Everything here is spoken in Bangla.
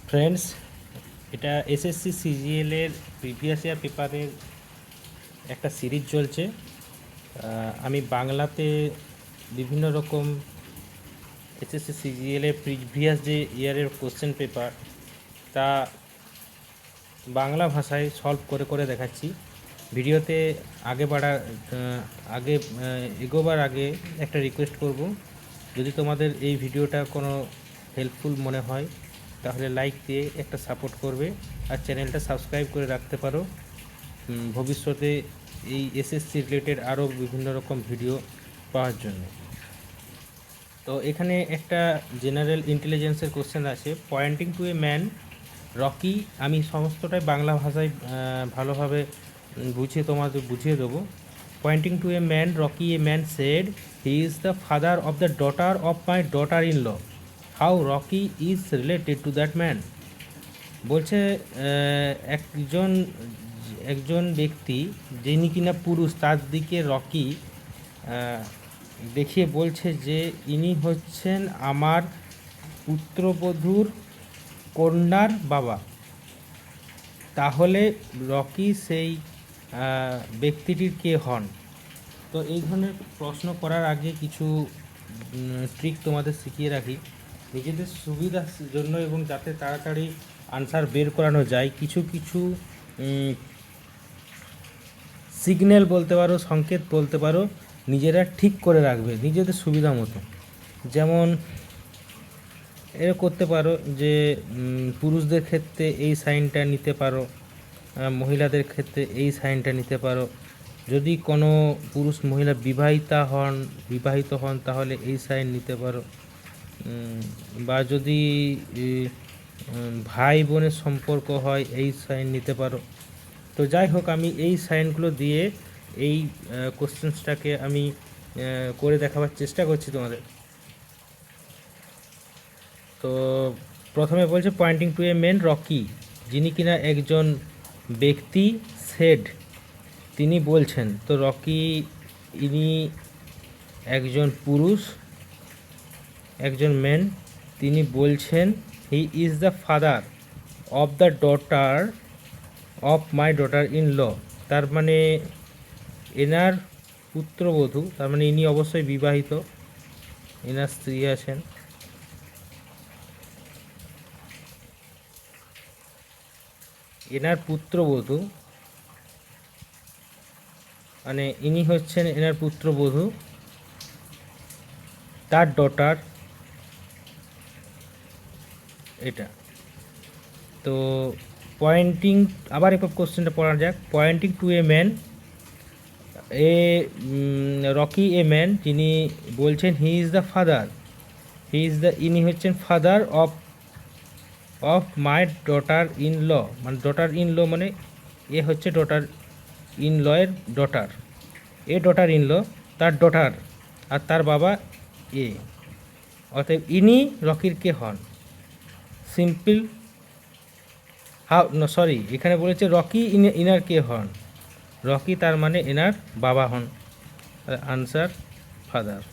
ফ্রেন্ডস, এটা এসএসসি সিজিএলের প্রিভিয়াস ইয়ার পেপারের একটা সিরিজ চলছে। আমি বাংলাতে বিভিন্ন রকম এসএসসি সিজিএলের প্রিভিয়াস যে ইয়ারের কোশ্চেন পেপার তা বাংলা ভাষায় সলভ করে করে দেখাচ্ছি। ভিডিওতে আগে এগোবার আগে একটা রিকোয়েস্ট করব, যদি তোমাদের এই ভিডিওটা কোনো হেল্পফুল মনে হয় তাহলে লাইক দিয়ে একটা সাপোর্ট করবে আর চ্যানেলটা সাবস্ক্রাইব করে রাখতে পারো ভবিষ্যতে এই এসএসসি রিলেটেড আরও বিভিন্ন রকম ভিডিও পাওয়ার জন্য। তো এখানে একটা জেনারেল ইন্টেলিজেন্সের কোশ্চেন আছে, pointing to a man Rocky. আমি সমস্তটাই বাংলা ভাষায় ভালোভাবে তোমাদের বুঝিয়ে দেবো। Pointing to a man Rocky, a man said, he is the father of the daughter of my daughter in law. How Rocky is related to that man. বলছে একজন ব্যক্তি যিনি কিনা পুরুষ, তার দিকে রকি দেখিয়ে বলছে যে ইনি হচ্ছেন আমার পুত্রবধূর কন্যার বাবা। তাহলে রকি সেই ব্যক্তিটির কে হন? তো এই ধরনের প্রশ্ন করার আগে কিছু ট্রিক তোমাদের শিখিয়ে রাখি নিজেদের সুবিধার জন্য, এবং যাতে তাড়াতাড়ি আনসার বের করানো যায়। কিছু কিছু সিগন্যাল বলতে পারো, সংকেত বলতে পারো, নিজেরা ঠিক করে রাখবে নিজেদের সুবিধা মতো। যেমন এর করতে পারো যে পুরুষদের ক্ষেত্রে এই সাইনটা নিতে পারো, মহিলাদের ক্ষেত্রে এই সাইনটা নিতে পারো। যদি কোনো পুরুষ মহিলা বিবাহিত হন তাহলে এই সাইন নিতে পারো, বা যদি ভাই বোনের সম্পর্ক হয় এই সাইন নিতে পারো। তো যাই হোক, আমি এই সাইনগুলো দিয়ে এই কোশ্চেন্সটাকে আমি করে দেখাবার চেষ্টা করছি তোমাদের। তো প্রথমে বলছে Poynting to A main Rocky, যিনি কিনা একজন ব্যক্তি, সেড তিনি বলছেন। তো রকি ইনি একজন পুরুষ, একজন মেন, তিনি বলছেন he is the father of the daughter of my daughter in law. তার মানে এনার পুত্রবধূ, তার মানে ইনি অবশ্যই বিবাহিত, এনার স্ত্রী আছেন। এনার পুত্রবধূ মানে ইনি হচ্ছেন এনার পুত্রবধূ, তার ডটার এটা। তো পয়েন্টিং, আবার একবার কোশ্চেনটা পড়া যাক। Pointing to a man, Rocky a man, যিনি বলছেন হি ইজ দ্য ফাদার, ইনি হচ্ছেন father of my daughter in law. মানে ডটার ইন ল মানে এ হচ্ছে ডটার ইন ল এর ডটার, ডটার ইন ল তার ডটার, আর তার বাবা এ। অতএব ইনি রকির কে হন? সিম্পল এখানে বলেছে রকি ইনার কে হন। রকি তার মানে এনার বাবা হন। Answer father.